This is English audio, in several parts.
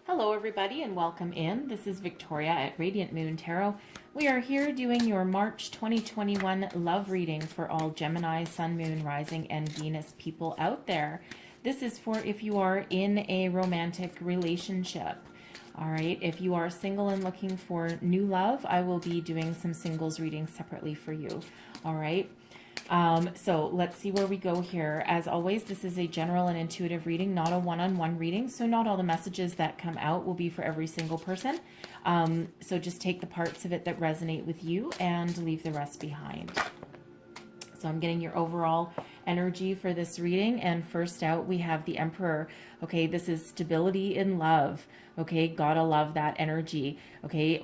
Hello everybody and welcome in. This is Victoria at Radiant Moon Tarot. We are here doing your March 2021 love reading for all Gemini, Sun, Moon, Rising, and Venus people out there. This is for if you are in a romantic relationship. All right, if you are single and looking for new love, I will be doing some singles readings separately for you. All right. So let's see where we go here. As always, this is a general and intuitive reading, not a one-on-one reading. So not all the messages that come out will be for every single person. So just take the parts of it that resonate with you and leave the rest behind. So I'm getting your overall energy for this reading. And first out, we have the Emperor. Okay, this is stability in love. Okay, gotta love that energy. Okay,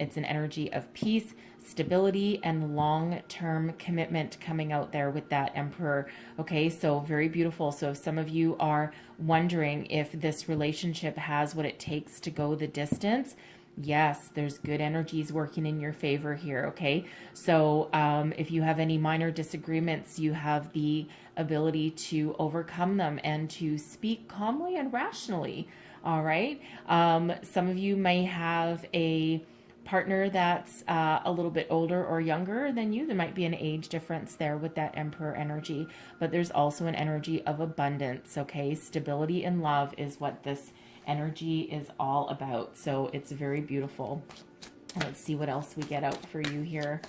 it's an energy of peace, stability, and long-term commitment coming out there with that Emperor. Okay, so very beautiful. So if some of you are wondering if this relationship has what it takes to go the distance, yes, there's good energies working in your favor here, okay? So if you have any minor disagreements, you have the ability to overcome them and to speak calmly and rationally, all right? Some of you may have a partner that's a little bit older or younger than you. There might be an age difference there with that Emperor energy, but there's also an energy of abundance, okay? Stability in love is what this energy is all about. So it's very beautiful. Let's see what else we get out for you here.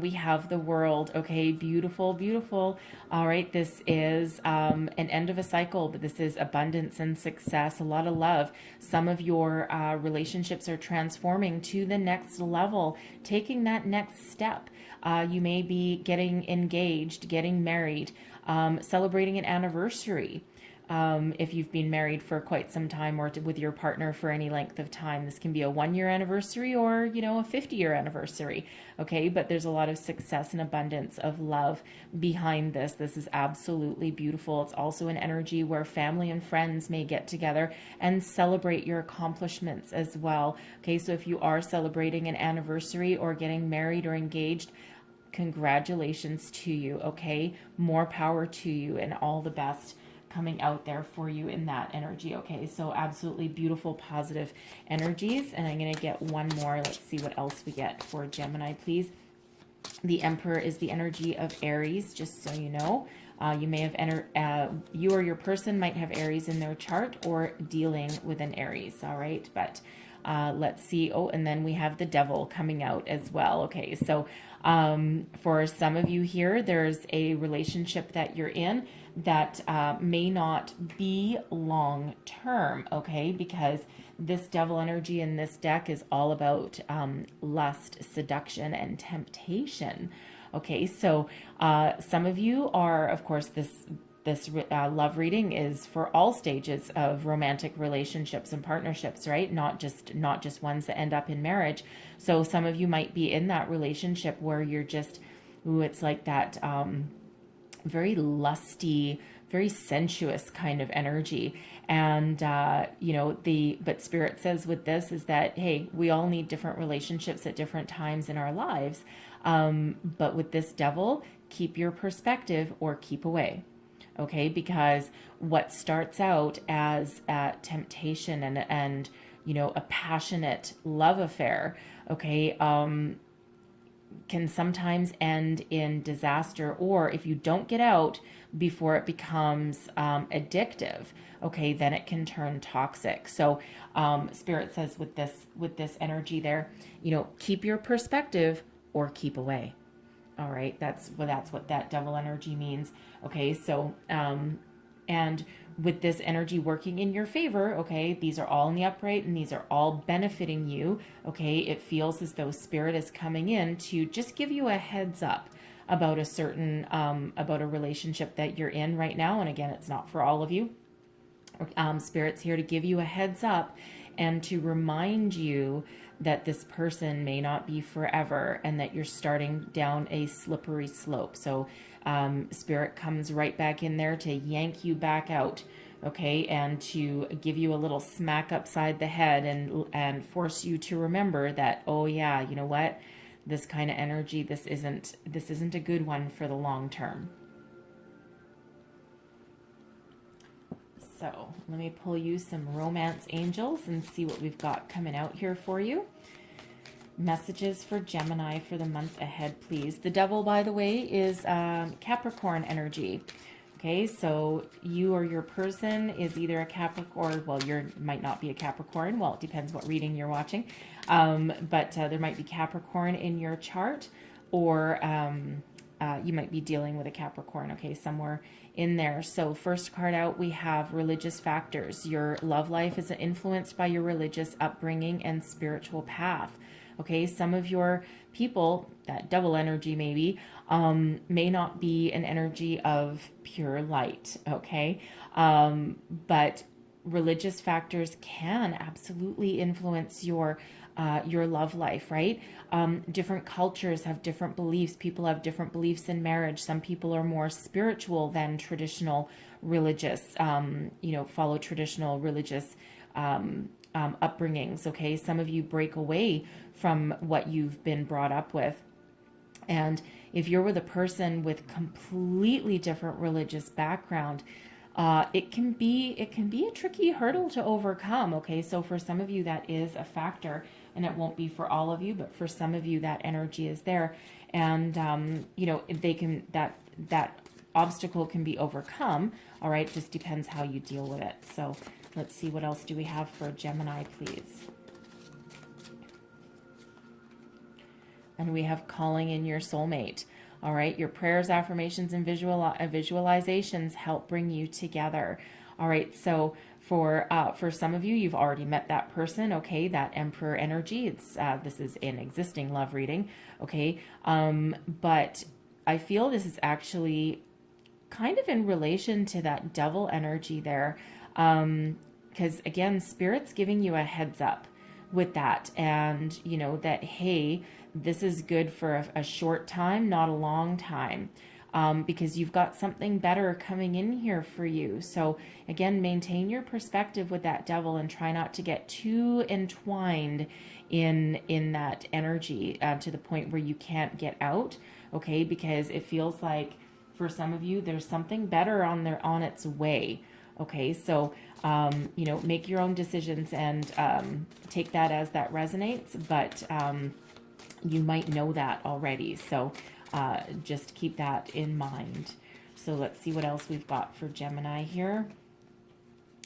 We have the World. Okay, beautiful, beautiful. All right, this is an end of a cycle, but this is abundance and success, a lot of love. Some of your relationships are transforming to the next level, taking that next step. You may be getting engaged, getting married, celebrating an anniversary. If you've been married for quite some time or with your partner for any length of time. This can be a 1-year anniversary or, a 50-year anniversary. Okay, but there's a lot of success and abundance of love behind this. This is absolutely beautiful. It's also an energy where family and friends may get together and celebrate your accomplishments as well. Okay, so if you are celebrating an anniversary or getting married or engaged, congratulations to you. Okay, more power to you and all the best coming out there for you in that energy. Okay, so absolutely beautiful, positive energies. And I'm going to get one more. Let's see what else we get for Gemini, please. The Emperor is the energy of Aries, just so you know. You may have you or your person might have Aries in their chart or dealing with an Aries. All right, but let's see. Oh, and then we have the Devil coming out as well. Okay, so for some of you here, there's a relationship that you're in that may not be long term, okay, because this Devil energy in this deck is all about lust, seduction, and temptation. Okay, so some of you are, of course, this love reading is for all stages of romantic relationships and partnerships, right? Not just ones that end up in marriage. So some of you might be in that relationship where you're just, ooh, it's like that very lusty, very sensuous kind of energy. And, but Spirit says with this is that, hey, we all need different relationships at different times in our lives. But with this Devil, keep your perspective or keep away. Okay, because what starts out as temptation and a passionate love affair, okay, can sometimes end in disaster, or if you don't get out before it becomes addictive, okay, then it can turn toxic. So Spirit says with this energy there, keep your perspective or keep away. All right, that's what that Devil energy means. Okay, so and with this energy working in your favor, okay, these are all in the upright and these are all benefiting you. Okay, it feels as though Spirit is coming in to just give you a heads up about a certain about a relationship that you're in right now. And again, it's not for all of you. Spirit's here to give you a heads up and to remind you that this person may not be forever and that you're starting down a slippery slope. So Spirit comes right back in there to yank you back out, okay, and to give you a little smack upside the head and force you to remember that, oh yeah, you know what, this kind of energy, this isn't a good one for the long term. So let me pull you some romance angels and see what we've got coming out here for you. Messages for Gemini for the month ahead, please. The devil, by the way, is Capricorn energy. Okay, so you or your person is either a Capricorn, well, you might not be a Capricorn. Well, it depends what reading you're watching. But there might be Capricorn in your chart, or you might be dealing with a Capricorn, okay, somewhere in there. So first card out, we have religious factors. Your love life is influenced by your religious upbringing and spiritual path. Okay, some of your people, that double energy maybe, may not be an energy of pure light, okay? But religious factors can absolutely influence your love life, right? Different cultures have different beliefs. People have different beliefs in marriage. Some people are more spiritual than traditional religious, follow traditional religious upbringings, okay? Some of you break away from what you've been brought up with. And if you're with a person with completely different religious background, it can be a tricky hurdle to overcome, okay? So for some of you that is a factor, and it won't be for all of you, but for some of you that energy is there, and they can, that obstacle can be overcome, all right? Just depends how you deal with it. So let's see, what else do we have for Gemini, please? And we have calling in your soulmate. All right, your prayers, affirmations, and visualizations help bring you together. All right, so for some of you, you've already met that person. Okay, that Emperor energy. It's this is an existing love reading. Okay, but I feel this is actually kind of in relation to that devil energy there, because again, Spirit's giving you a heads up with that, and that, hey, this is good for a short time, not a long time, because you've got something better coming in here for you. So again, maintain your perspective with that devil and try not to get too entwined in that energy to the point where you can't get out, okay? Because it feels like for some of you, there's something better on its way. Okay, so, make your own decisions and take that as that resonates, but you might know that already. So just keep that in mind. So let's see what else we've got for Gemini here.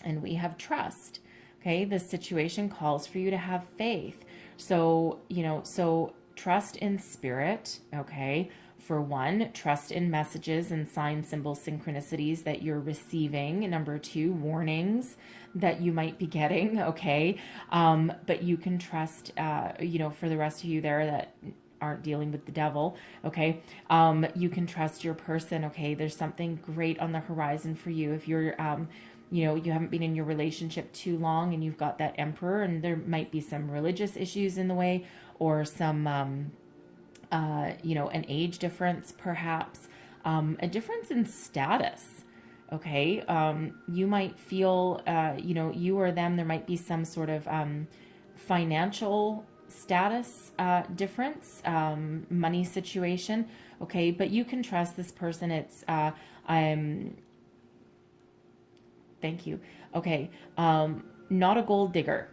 And we have trust. Okay, this situation calls for you to have faith. So, so trust in spirit, okay? For one, trust in messages and sign symbol synchronicities that you're receiving. Number two, warnings that you might be getting, okay? But you can trust, for the rest of you there that aren't dealing with the devil, okay? You can trust your person, okay? There's something great on the horizon for you. If you're, you haven't been in your relationship too long and you've got that Emperor, and there might be some religious issues in the way, or some an age difference, perhaps, a difference in status. Okay. You might feel, you or them, there might be some sort of, financial status, difference, money situation. Okay. But you can trust this person. It's, thank you. Okay. Not a gold digger.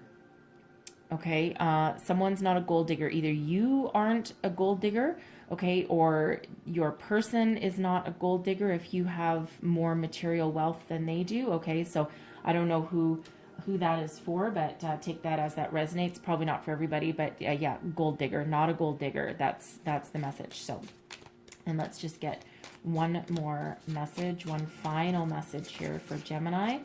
Okay, someone's not a gold digger. Either you aren't a gold digger, okay, or your person is not a gold digger if you have more material wealth than they do, okay? So I don't know who that is for, but take that as that resonates. Probably not for everybody, but yeah, gold digger, not a gold digger. That's the message. So, and let's just get one more message, one final message here for Gemini,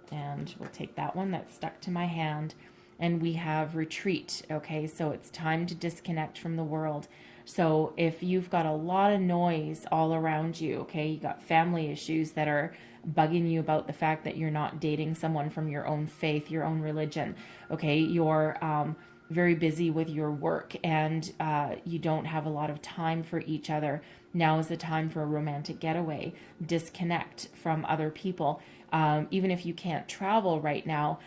and we'll take that one that's stuck to my hand. And we have retreat, okay? So it's time to disconnect from the world. So if you've got a lot of noise all around you, okay, you got family issues that are bugging you about the fact that you're not dating someone from your own faith, your own religion, okay, you're very busy with your work and you don't have a lot of time for each other. Now is the time for a romantic getaway. Disconnect from other people. Even if you can't travel right now,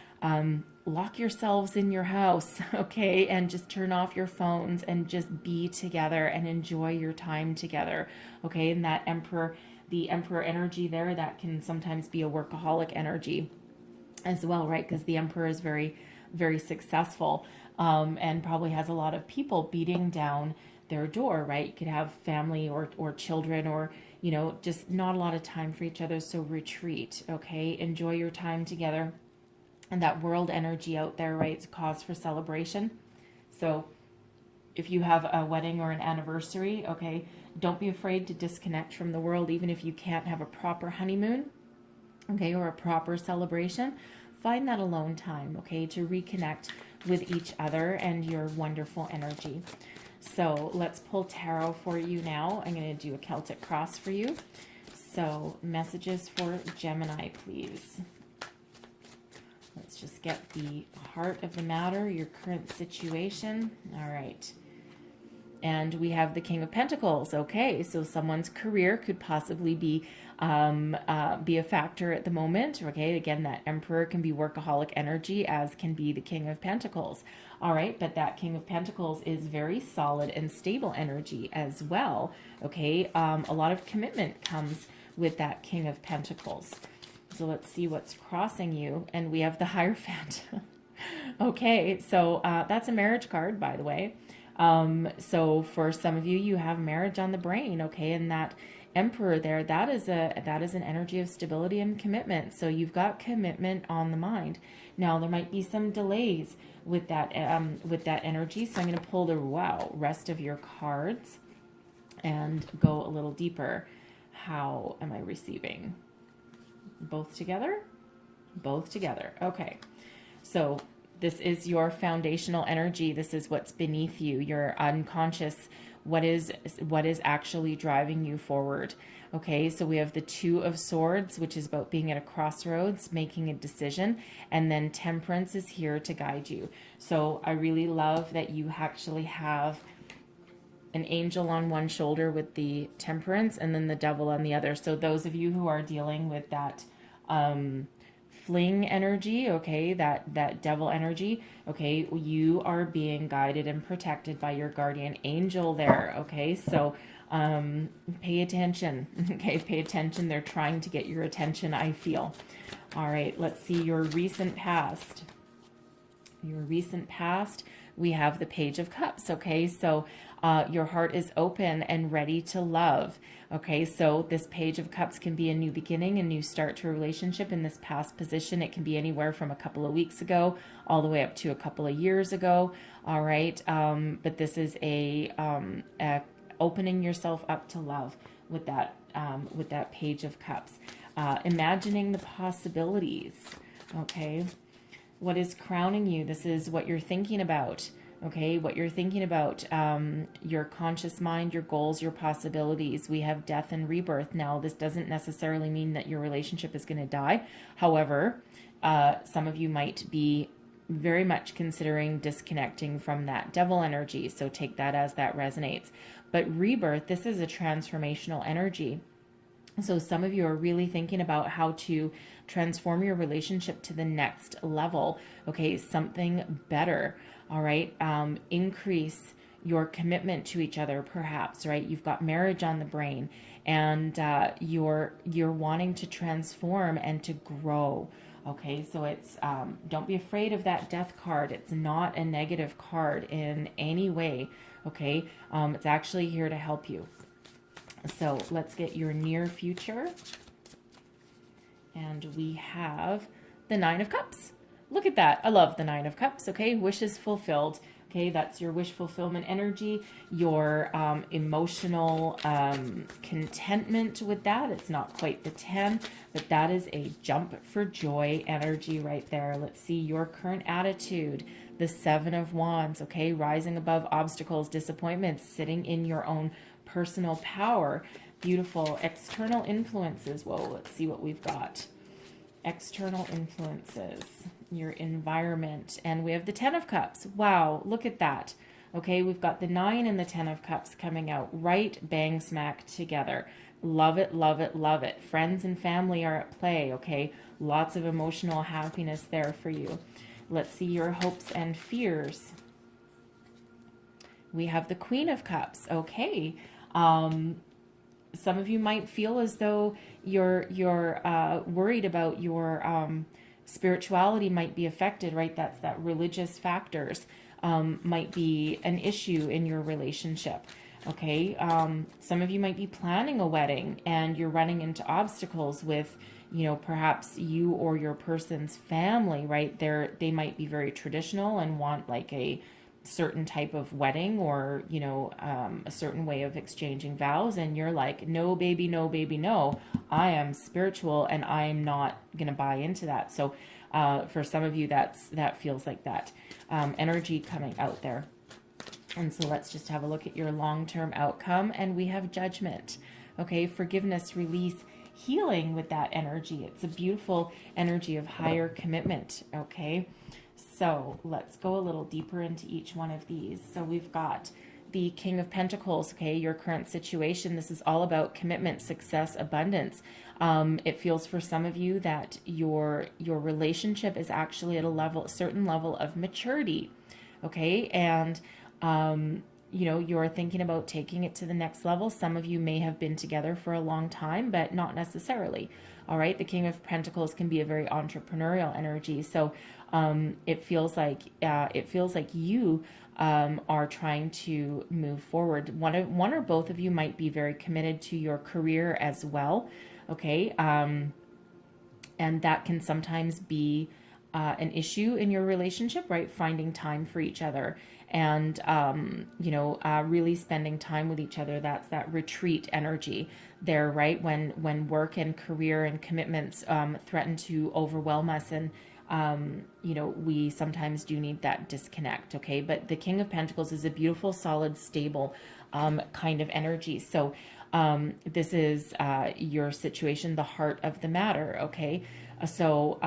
lock yourselves in your house, okay, and just turn off your phones and just be together and enjoy your time together, okay? And that the Emperor energy there, that can sometimes be a workaholic energy. as well, right? Because the Emperor is very, very successful, and probably has a lot of people beating down their door, right? You could have family or children, or, you know, just not a lot of time for each other. So retreat, okay? Enjoy your time together. And that world energy out there, right? It's cause for celebration. So if you have a wedding or an anniversary, okay, don't be afraid to disconnect from the world, even if you can't have a proper honeymoon, okay, or a proper celebration. Find that alone time, okay, to reconnect with each other and your wonderful energy. So let's pull tarot for you now. I'm going to do a Celtic Cross for you. So messages for Gemini, please. Let's just get the heart of the matter, your current situation. All right. And we have the King of Pentacles. Okay, so someone's career could possibly be a factor at the moment. Okay, again, that Emperor can be workaholic energy, as can be the King of Pentacles. All right, but that King of Pentacles is very solid and stable energy as well. Okay, a lot of commitment comes with that King of Pentacles. So let's see what's crossing you. And we have the Hierophant. Okay, so that's a marriage card, by the way. So for some of you, you have marriage on the brain, okay, and that Emperor there, that is an energy of stability and commitment. So you've got commitment on the mind. Now there might be some delays with that energy. So I'm going to pull the rest of your cards and go a little deeper. How am I receiving? Both together? Both together. Okay. So this is your foundational energy. This is what's beneath you, your unconscious, what is actually driving you forward. Okay, so we have the Two of Swords, which is about being at a crossroads, making a decision, and then Temperance is here to guide you. So I really love that you actually have an angel on one shoulder with the Temperance, and then the Devil on the other. So those of you who are dealing with that fling energy, okay, that devil energy, okay, you are being guided and protected by your guardian angel there, okay? So pay attention, okay, pay attention. They're trying to get your attention, I feel. All right, let's see your recent past. Your recent past, we have the Page of Cups, okay? So your heart is open and ready to love. Okay, so this Page of Cups can be a new beginning, a new start to a relationship. In this past position, it can be anywhere from a couple of weeks ago all the way up to a couple of years ago. All right, but this is a opening yourself up to love with that Page of Cups. Imagining the possibilities. Okay, what is crowning you? This is what you're thinking about. Okay, what you're thinking about, your conscious mind, your goals, your possibilities. We have death and rebirth. Now, this doesn't necessarily mean that your relationship is going to die. However, some of you might be very much considering disconnecting from that devil energy. So take that as that resonates. But rebirth, this is a transformational energy. So some of you are really thinking about how to transform your relationship to the next level. Okay, something better. All right, increase your commitment to each other, perhaps, right? You've got marriage on the brain, and you're wanting to transform and to grow. Okay, so it's don't be afraid of that death card. It's not a negative card in any way. Okay, it's actually here to help you. So let's get your near future, and we have the Nine of Cups. Look at that. I love the Nine of Cups. Okay, wishes fulfilled. Okay, that's your wish fulfillment energy, your emotional contentment with that. It's not quite the 10, but that is a jump for joy energy right there. Let's see your current attitude. The Seven of Wands, okay, rising above obstacles, disappointments, sitting in your own personal power. Beautiful. External influences. Whoa, let's see what we've got. External influences, your environment, and we have the Ten of Cups. Wow, look at that. Okay, we've got the 9 and the 10 of Cups coming out right bang smack together. Love it, love it, love it. Friends and family are at play, okay? Lots of emotional happiness there for you. Let's see your hopes and fears. We have the Queen of Cups. Okay, some of you might feel as though you're worried about your spirituality might be affected, right? That's that religious factors might be an issue in your relationship. Okay, some of you might be planning a wedding and you're running into obstacles with, perhaps you or your person's family, right? They might be very traditional and want like a certain type of wedding, or a certain way of exchanging vows, and you're like, no baby, no baby, no, I am spiritual and I'm not gonna buy into that. So for some of you, that feels like that energy coming out there. And so let's just have a look at your long-term outcome, and we have Judgment. Okay, forgiveness, release, healing with that energy. It's a beautiful energy of higher commitment. Okay, so let's go a little deeper into each one of these. So we've got the King of Pentacles. Okay, your current situation. This is all about commitment, success, abundance. It feels for some of you that your relationship is actually at a certain level of maturity. Okay, and you're thinking about taking it to the next level. Some of you may have been together for a long time, but not necessarily. All right, the King of Pentacles can be a very entrepreneurial energy. So it feels like you are trying to move forward. One or both of you might be very committed to your career as well. Okay, and that can sometimes be an issue in your relationship, right? Finding time for each other and, really spending time with each other. That's that retreat energy there, right? When work and career and commitments threaten to overwhelm us, and, we sometimes do need that disconnect, okay? But the King of Pentacles is a beautiful, solid, stable kind of energy. So this is your situation, the heart of the matter, okay? So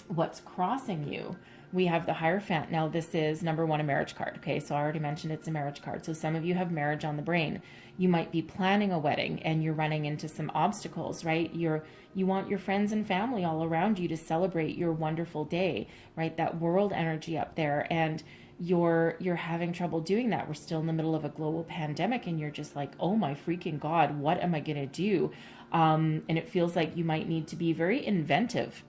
what's crossing you? We have the Hierophant. Now this is number one, a marriage card. Okay, so I already mentioned it's a marriage card. So some of you have marriage on the brain. You might be planning a wedding and you're running into some obstacles, right? You want your friends and family all around you to celebrate your wonderful day, right? That world energy up there, and you're having trouble doing that. We're still in the middle of a global pandemic, and you're just like, oh my freaking God, what am I gonna do? And it feels like you might need to be very inventive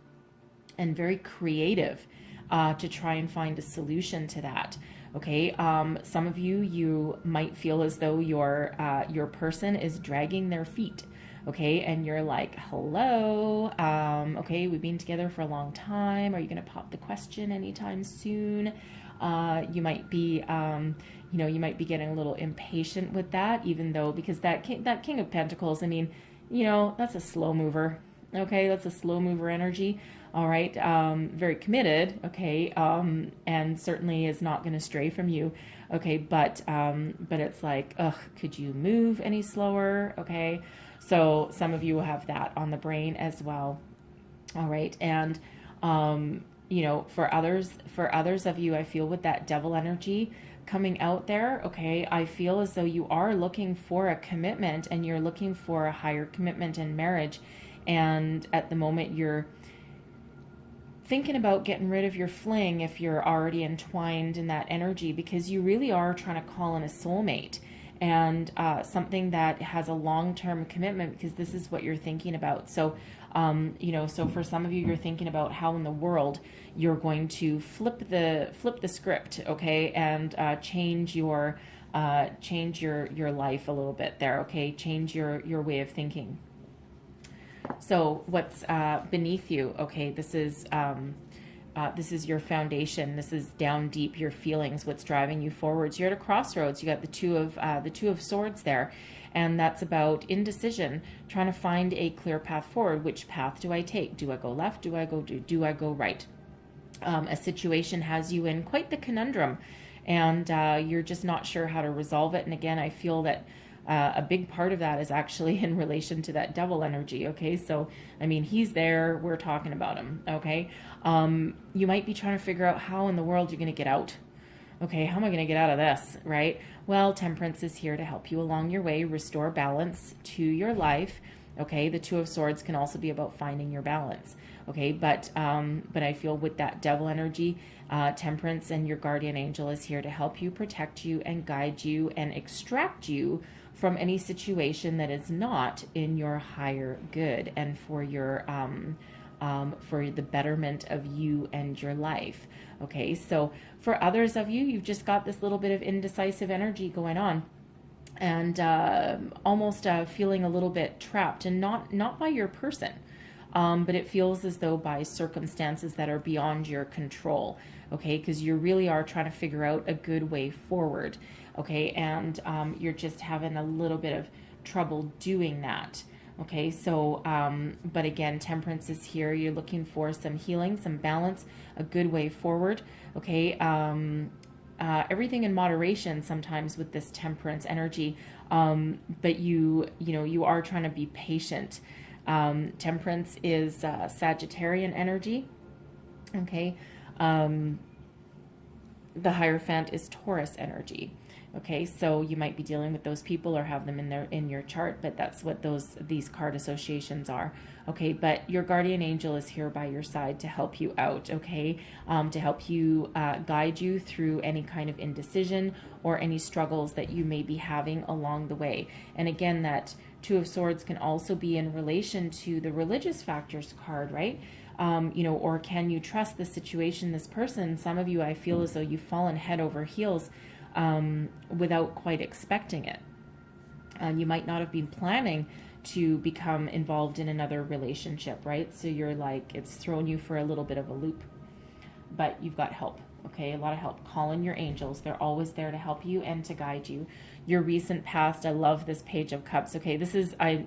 and very creative to try and find a solution to that. Okay, some of you might feel as though your person is dragging their feet. Okay, and you're like, hello, okay, we've been together for a long time. Are you gonna pop the question anytime soon? You might be, you might be getting a little impatient with that, even though, because that King of Pentacles, I mean, that's a slow mover. Okay, that's a slow mover energy. All right, very committed. Okay, and certainly is not going to stray from you. Okay, but it's like, ugh, could you move any slower? Okay, so some of you will have that on the brain as well. All right, and for others of you, I feel with that Devil energy coming out there, okay, I feel as though you are looking for a commitment, and you're looking for a higher commitment in marriage. And at the moment, you're thinking about getting rid of your fling if you're already entwined in that energy, because you really are trying to call in a soulmate, and something that has a long-term commitment, because this is what you're thinking about. So, so for some of you, you're thinking about how in the world you're going to flip the script, okay, and change your life a little bit there, okay, change your way of thinking. So what's beneath you? Okay, this is your foundation. This is down deep, your feelings, what's driving you forwards. You're at a crossroads. You got the two of swords there, and that's about indecision, trying to find a clear path forward. Which path do I take? Do I go left? Do I go right? A situation has you in quite the conundrum, and you're just not sure how to resolve it. And again, I feel that a big part of that is actually in relation to that Devil energy. Okay, so I mean, he's there, we're talking about him. Okay, you might be trying to figure out how in the world you're going to get out. Okay, how am I going to get out of this, right? Well, Temperance is here to help you along your way, restore balance to your life. Okay, the Two of Swords can also be about finding your balance. Okay, but I feel with that Devil energy, Temperance and your guardian angel is here to help you, protect you, and guide you, and extract you from any situation that is not in your higher good and for your for the betterment of you and your life. Okay, so for others of you, you've just got this little bit of indecisive energy going on, and almost feeling a little bit trapped, and not by your person, but it feels as though by circumstances that are beyond your control. Okay, because you really are trying to figure out a good way forward. Okay, and you're just having a little bit of trouble doing that. Okay, so but again, Temperance is here. You're looking for some healing, some balance, a good way forward. Okay, everything in moderation sometimes with this Temperance energy, but you know, you are trying to be patient. Temperance is Sagittarian energy. Okay, the Hierophant is Taurus energy. Okay, so you might be dealing with those people or have them in your chart, but that's what these card associations are. Okay, but your guardian angel is here by your side to help you out. Okay, to help you guide you through any kind of indecision or any struggles that you may be having along the way. And again, that Two of Swords can also be in relation to the religious factors card, right? You know, or can you trust the situation, this person? Some of you, I feel as though you've fallen head over heels without quite expecting it. You might not have been planning to become involved in another relationship, right? So you're like, it's thrown you for a little bit of a loop, but you've got help. Okay, a lot of help. Call in your angels. They're always there to help you and to guide you. Your recent past. I love this Page of Cups. Okay, this is, I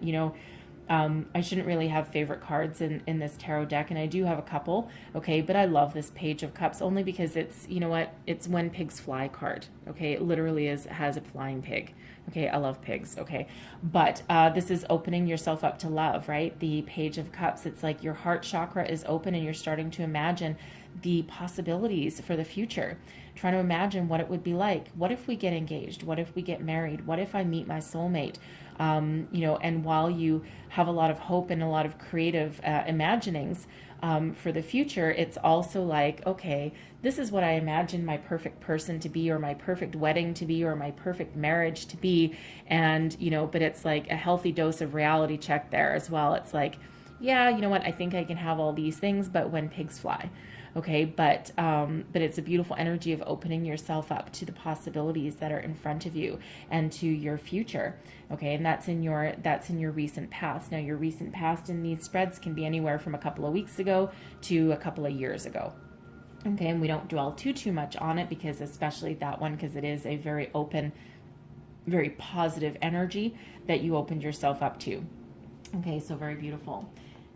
shouldn't really have favorite cards in this tarot deck, and I do have a couple, okay, but I love this Page of Cups only because it's, you know what, it's When Pigs Fly card, okay, it literally has a flying pig, okay, I love pigs, okay, but this is opening yourself up to love, right? The Page of Cups, it's like your heart chakra is open and you're starting to imagine the possibilities for the future, trying to imagine what it would be like. What if we get engaged? What if we get married? What if I meet my soulmate? You know, and while you have a lot of hope and a lot of creative imaginings for the future, it's also like, okay, this is what I imagine my perfect person to be, or my perfect wedding to be, or my perfect marriage to be. And, you know, but it's like a healthy dose of reality check there as well. It's like, yeah, you know what, I think I can have all these things, but when pigs fly. Okay, but it's a beautiful energy of opening yourself up to the possibilities that are in front of you and to your future. Okay, and that's in your recent past. Now, your recent past in these spreads can be anywhere from a couple of weeks ago to a couple of years ago. Okay, and we don't dwell too much on it, because especially that one, because it is a very open, very positive energy that you opened yourself up to. Okay, so very beautiful.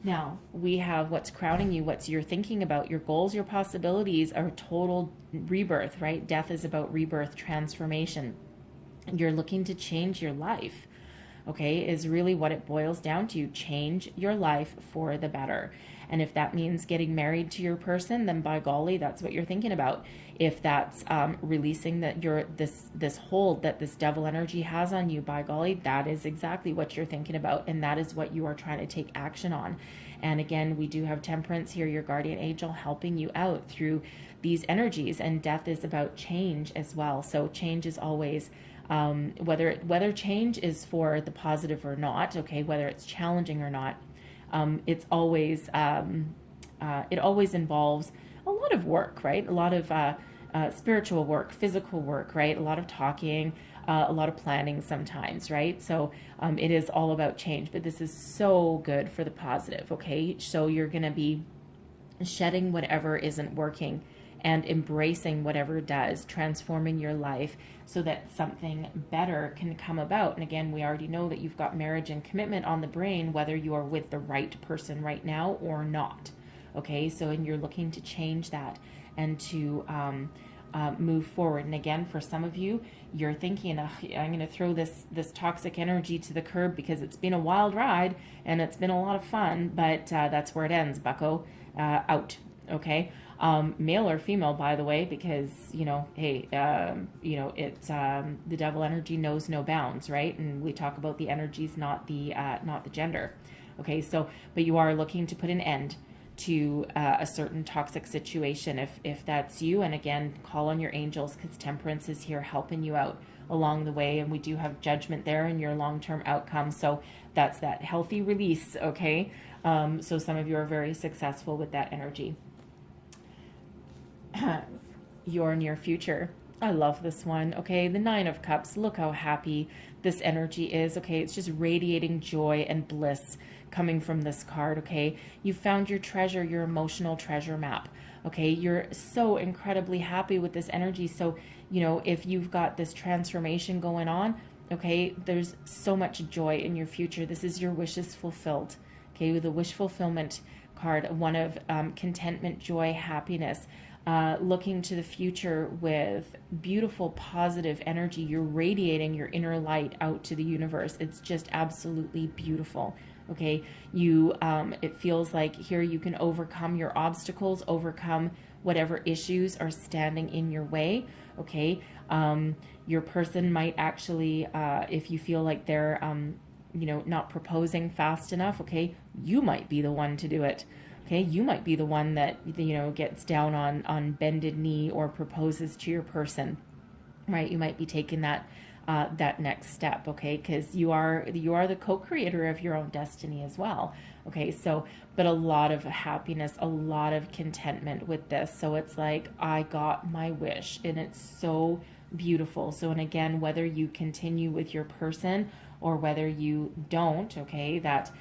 Now, we have what's crowning you, what's you're thinking about, your goals, your possibilities are total rebirth, right? Death is about rebirth, transformation. You're looking to change your life, okay, is really what it boils down to. Change your life for the better. And if that means getting married to your person, then by golly, that's what you're thinking about. If that's releasing that this hold that this devil energy has on you, by golly, that is exactly what you're thinking about, and that is what you are trying to take action on. And again, we do have Temperance here, your guardian angel, helping you out through these energies. And death is about change as well. So change is always whether change is for the positive or not, okay, whether it's challenging or not. It's always, it always involves a lot of work, right? A lot of spiritual work, physical work, right? A lot of talking, a lot of planning sometimes, right? So it is all about change, but this is so good for the positive, okay? So you're going to be shedding whatever isn't working and embracing whatever does, transforming your life so that something better can come about. And again, we already know that you've got marriage and commitment on the brain, whether you are with the right person right now or not. Okay, so and you're looking to change that and to move forward. And again, for some of you, you're thinking, I'm going to throw this toxic energy to the curb because it's been a wild ride and it's been a lot of fun, but that's where it ends, bucko. Out. Okay. Male or female, by the way, because, you know, hey, you know, it's, the devil energy knows no bounds, right? And we talk about the energies, not the gender. Okay. So, but you are looking to put an end to a certain toxic situation if that's you. And again, call on your angels, because Temperance is here helping you out along the way. And we do have Judgment there in your long-term outcome. So that's that healthy release. Okay. So some of you are very successful with that energy. Your near future. I love this one. Okay, the Nine of Cups. Look how happy this energy is. Okay, it's just radiating joy and bliss coming from this card. Okay, you found your treasure, your emotional treasure map. Okay, you're so incredibly happy with this energy. So, you know, if you've got this transformation going on, okay, there's so much joy in your future. This is your wishes fulfilled. Okay, with the wish fulfillment card, one of contentment, joy, happiness. Looking to the future with beautiful, positive energy. You're radiating your inner light out to the universe. It's just absolutely beautiful. Okay, it feels like here you can overcome your obstacles, overcome whatever issues are standing in your way. Okay, your person might actually, if you feel like they're, not proposing fast enough, okay, you might be the one to do it. Okay, you might be the one that, gets down on bended knee or proposes to your person, right? You might be taking that next step, okay? Because you are the co-creator of your own destiny as well, okay? So, but a lot of happiness, a lot of contentment with this. So it's like, I got my wish, and it's so beautiful. So, and again, whether you continue with your person or whether you don't, okay, that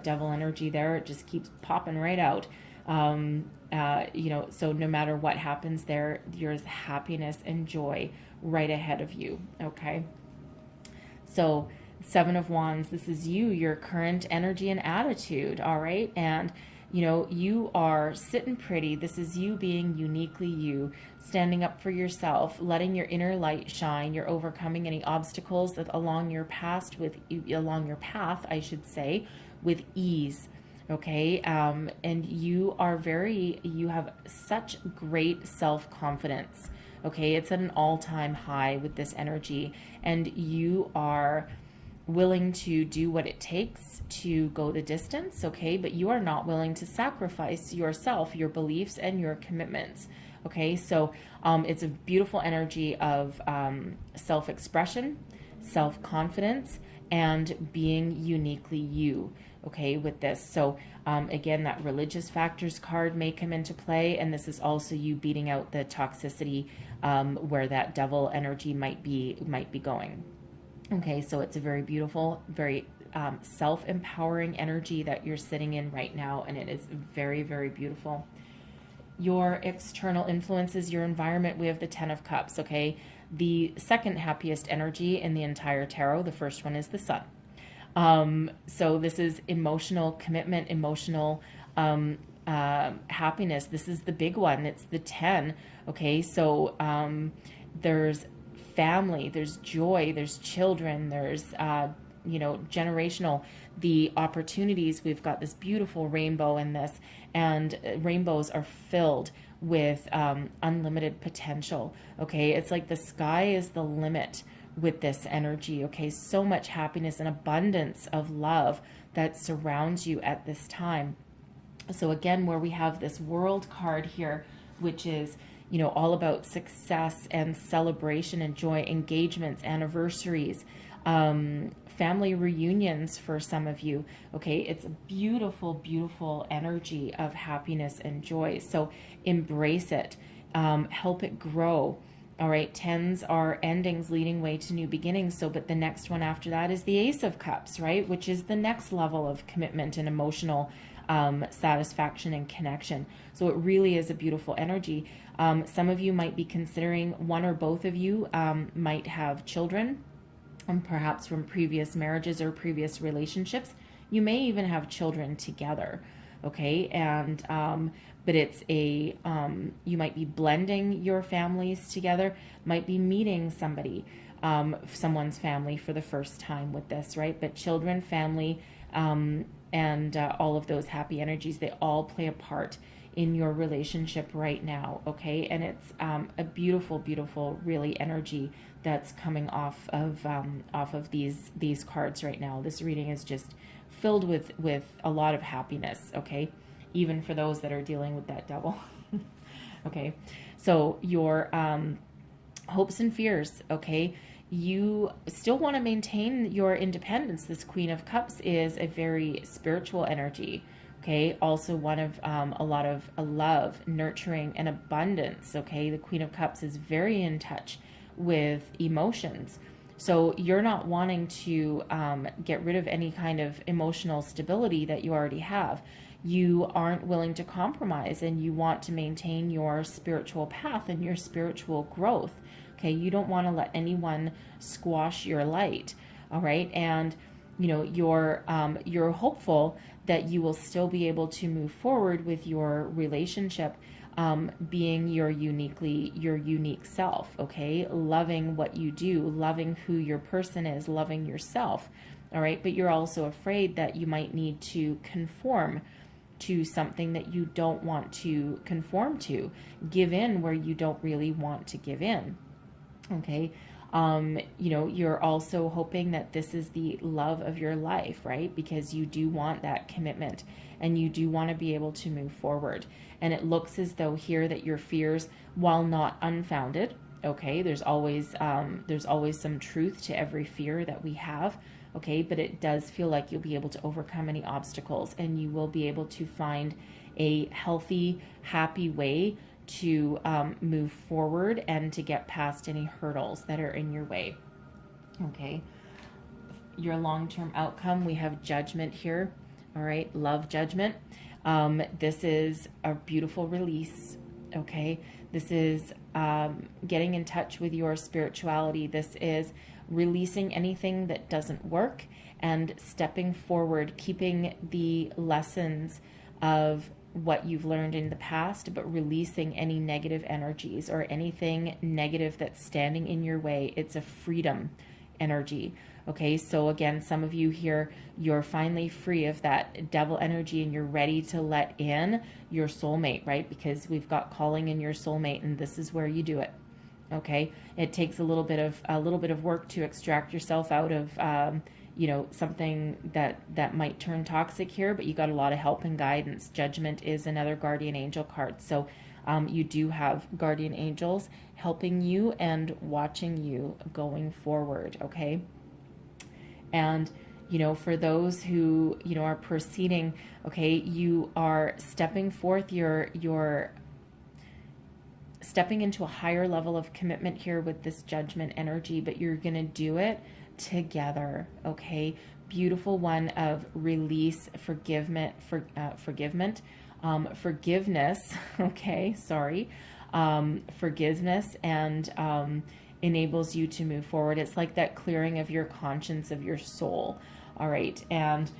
devil energy there, it just keeps popping right out. So no matter what happens there, there's happiness and joy right ahead of you. Okay. So Seven of Wands, this is you, your current energy and attitude. All right. And you are sitting pretty. This is you being uniquely you, standing up for yourself, letting your inner light shine. You're overcoming any obstacles that along your path, I should say, with ease. Okay. And you have such great self-confidence. Okay. It's at an all-time high with this energy, and you are willing to do what it takes to go the distance, okay? But you are not willing to sacrifice yourself, your beliefs, and your commitments, okay? So it's a beautiful energy of self-expression, self-confidence, and being uniquely you, okay, with this. So again, that religious factors card may come into play, and this is also you beating out the toxicity where that devil energy might be going. Okay, so it's a very beautiful, very self-empowering energy that you're sitting in right now, and it is very, very beautiful. Your external influences, your environment, we have the Ten of Cups, okay? The second happiest energy in the entire tarot, the first one is the Sun. So this is emotional commitment, emotional happiness. This is the big one. It's the 10, okay? So there's family, there's joy, there's children, there's generational, the opportunities. We've got this beautiful rainbow in this, and rainbows are filled with unlimited potential. Okay, it's like the sky is the limit with this energy. Okay, so much happiness and abundance of love that surrounds you at this time. So again, where we have this World card here, which is all about success and celebration and joy, engagements, anniversaries, family reunions for some of you. Okay, it's a beautiful, beautiful energy of happiness and joy. So embrace it, help it grow. All right, tens are endings leading way to new beginnings. So, but the next one after that is the Ace of Cups, right? Which is the next level of commitment and emotional satisfaction and connection. So it really is a beautiful energy. Some of you might be considering, one or both of you might have children, perhaps from previous marriages or previous relationships. You may even have children together, okay? And but it's you might be blending your families together, might be meeting someone's family for the first time with this, right? But children, family, and all of those happy energies, they all play a part in your relationship right now, okay? And it's a beautiful, beautiful, really energy that's coming off of these cards right now. This reading is just filled with a lot of happiness, okay? Even for those that are dealing with that devil. Okay, so your hopes and fears, okay? you still want to maintain your independence. This Queen of Cups is a very spiritual energy. Okay, also one of a lot of love, nurturing, and abundance. Okay, the Queen of Cups is very in touch with emotions. So you're not wanting to get rid of any kind of emotional stability that you already have. You aren't willing to compromise, and you want to maintain your spiritual path and your spiritual growth. Okay, you don't want to let anyone squash your light. All right, and you're hopeful that you will still be able to move forward with your relationship, being your unique self. Okay, loving what you do, loving who your person is, loving yourself. All right, but you're also afraid that you might need to conform to something that you don't want to conform to, give in where you don't really want to give in. Okay, you're also hoping that this is the love of your life, right? Because you do want that commitment, and you do want to be able to move forward. And it looks as though here that your fears, while not unfounded, okay, there's always some truth to every fear that we have. Okay, but it does feel like you'll be able to overcome any obstacles, and you will be able to find a healthy, happy way to move forward and to get past any hurdles that are in your way. Okay, your long-term outcome, we have Judgment here. All right, love, Judgment. This is a beautiful release. Okay, this is getting in touch with your spirituality. This is releasing anything that doesn't work and stepping forward, keeping the lessons of what you've learned in the past, but releasing any negative energies or anything negative that's standing in your way. It's a freedom energy. Okay, so again, some of you here, you're finally free of that devil energy, and you're ready to let in your soulmate, right? Because we've got calling in your soulmate, and this is where you do it. Okay, it takes a little bit of work to extract yourself out of something that might turn toxic here, but you got a lot of help and guidance. Judgment is another guardian angel card, so you do have guardian angels helping you and watching you going forward. Okay, and for those who are proceeding, okay, you are stepping forth your stepping into a higher level of commitment here with this Judgment energy, but you're going to do it together. Okay, beautiful one of release, forgiveness. Okay, sorry, forgiveness, and enables you to move forward. It's like that clearing of your conscience, of your soul. All right, and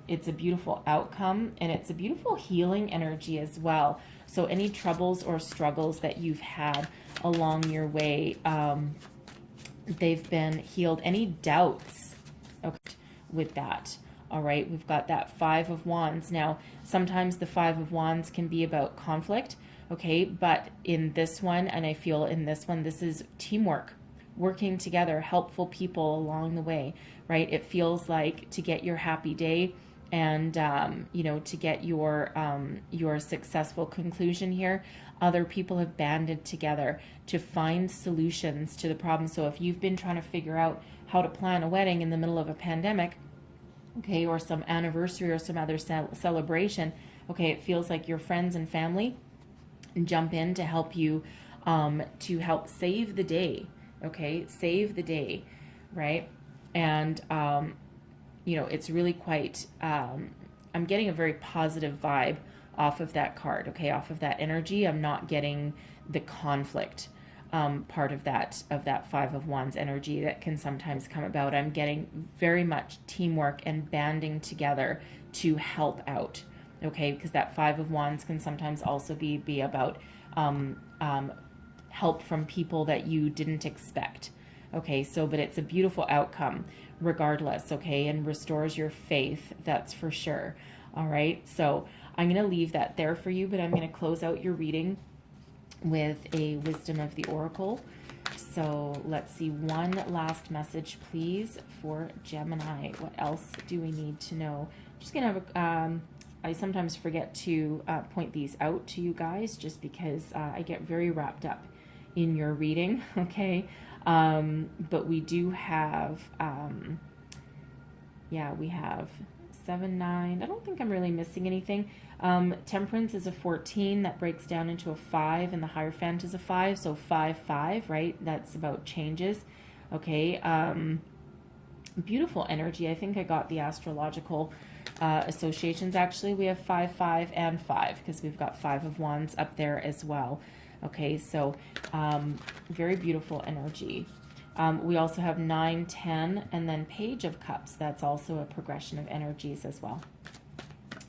it's a beautiful outcome, and it's a beautiful healing energy as well. So any troubles or struggles that you've had along your way, they've been healed. Any doubts, okay, with that. All right, we've got that Five of Wands. Now, sometimes the Five of Wands can be about conflict, okay, but in this one, and I feel in this one, this is teamwork, working together, helpful people along the way, right? It feels like to get your happy day, and to get your successful conclusion here, other people have banded together to find solutions to the problem. So if you've been trying to figure out how to plan a wedding in the middle of a pandemic, okay, or some anniversary or some other celebration, okay, it feels like your friends and family jump in to help you, to help save the day. Okay, save the day, right? And it's really quite, I'm getting a very positive vibe off of that card, okay, off of that energy. I'm not getting the conflict part of that Five of Wands energy that can sometimes come about. I'm getting very much teamwork and banding together to help out, okay, because that Five of Wands can sometimes also be about help from people that you didn't expect. Okay, so, but it's a beautiful outcome regardless, okay, and restores your faith, that's for sure. All right, so I'm going to leave that there for you, but I'm going to close out your reading with a Wisdom of the Oracle. So let's see, one last message, please, for Gemini. What else do we need to know? Just going to have I sometimes forget to point these out to you guys, just because I get very wrapped up in your reading, okay? But we do have, yeah, we have 7, 9. I don't think I'm really missing anything. Temperance is a 14 that breaks down into a 5, and the Hierophant is a 5, so 5, 5, right? That's about changes, okay? Beautiful energy. I think I got the astrological associations. Actually, we have 5, 5, and 5 because we've got 5 of Wands up there as well. Okay, so very beautiful energy. We also have 9, 10, and then Page of Cups. That's also a progression of energies as well.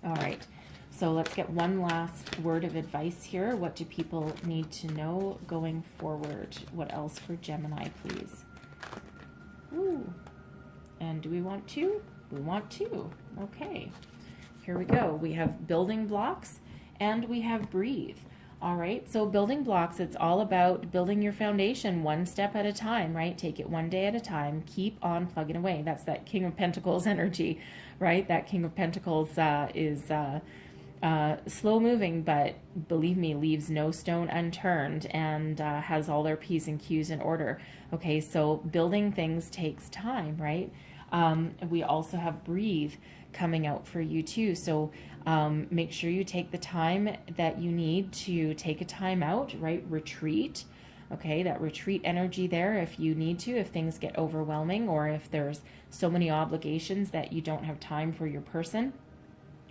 All right, so let's get one last word of advice here. What do people need to know going forward? What else for Gemini, please? Ooh. And do we want to? We want to. Okay, here we go. We have building blocks and we have breathe. All right, so building blocks, it's all about building your foundation one step at a time, right? Take it one day at a time. Keep on plugging away. That's that King of Pentacles energy, right? That King of Pentacles is slow moving, but believe me, leaves no stone unturned and has all their P's and Q's in order. Okay, so building things takes time, right? We also have breathe coming out for you too. So make sure you take the time that you need to take a time out, right? Retreat. Okay, that retreat energy there if you need to, if things get overwhelming or if there's so many obligations that you don't have time for your person,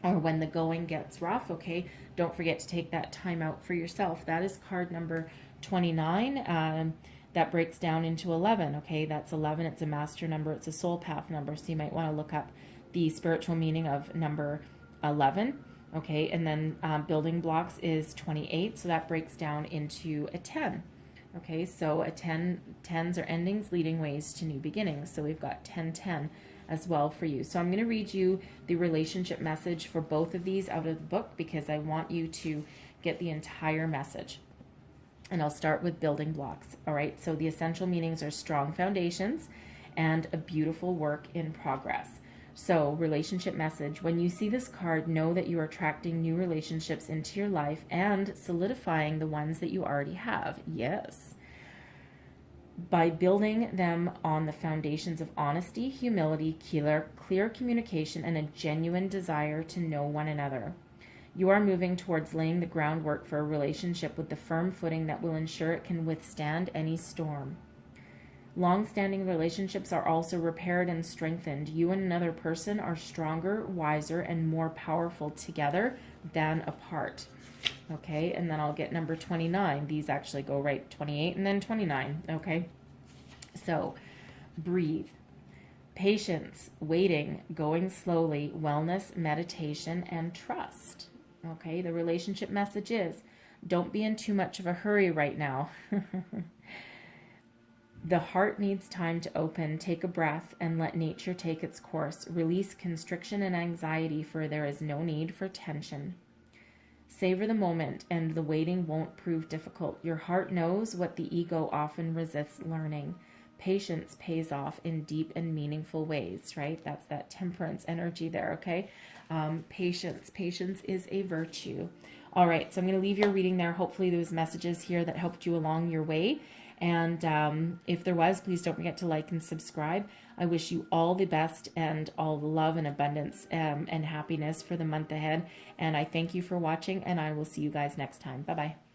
or when the going gets rough, okay, don't forget to take that time out for yourself. That is card number 29. That breaks down into 11, okay? That's 11. It's a master number. It's a soul path number, so you might want to look up the spiritual meaning of number 11, okay? And then building blocks is 28, so that breaks down into a 10, okay? So a 10, 10s are endings leading ways to new beginnings. So we've got 10, 10 as well for you. So I'm going to read you the relationship message for both of these out of the book because I want you to get the entire message. And I'll start with building blocks. All right, so the essential meanings are strong foundations and a beautiful work in progress. So relationship message, when you see this card, know that you are attracting new relationships into your life and solidifying the ones that you already have. Yes. By building them on the foundations of honesty, humility, clear communication, and a genuine desire to know one another. You are moving towards laying the groundwork for a relationship with the firm footing that will ensure it can withstand any storm. Long-standing relationships are also repaired and strengthened. You and another person are stronger, wiser, and more powerful together than apart. Okay, and then I'll get number 29. These actually go right 28 and then 29. Okay, so breathe. Patience, waiting, going slowly, wellness, meditation, and trust. Okay, the relationship message is, don't be in too much of a hurry right now. The heart needs time to open. Take a breath and let nature take its course. Release constriction and anxiety, for there is no need for tension. Savor the moment, and the waiting won't prove difficult. Your heart knows what the ego often resists learning. Patience pays off in deep and meaningful ways, right? That's that temperance energy there, okay? Patience is a virtue. All right, so I'm going to leave your reading there. Hopefully there was messages here that helped you along your way. And if there was, please don't forget to like and subscribe. I wish you all the best and all the love and abundance and happiness for the month ahead. And I thank you for watching, and I will see you guys next time. Bye-bye.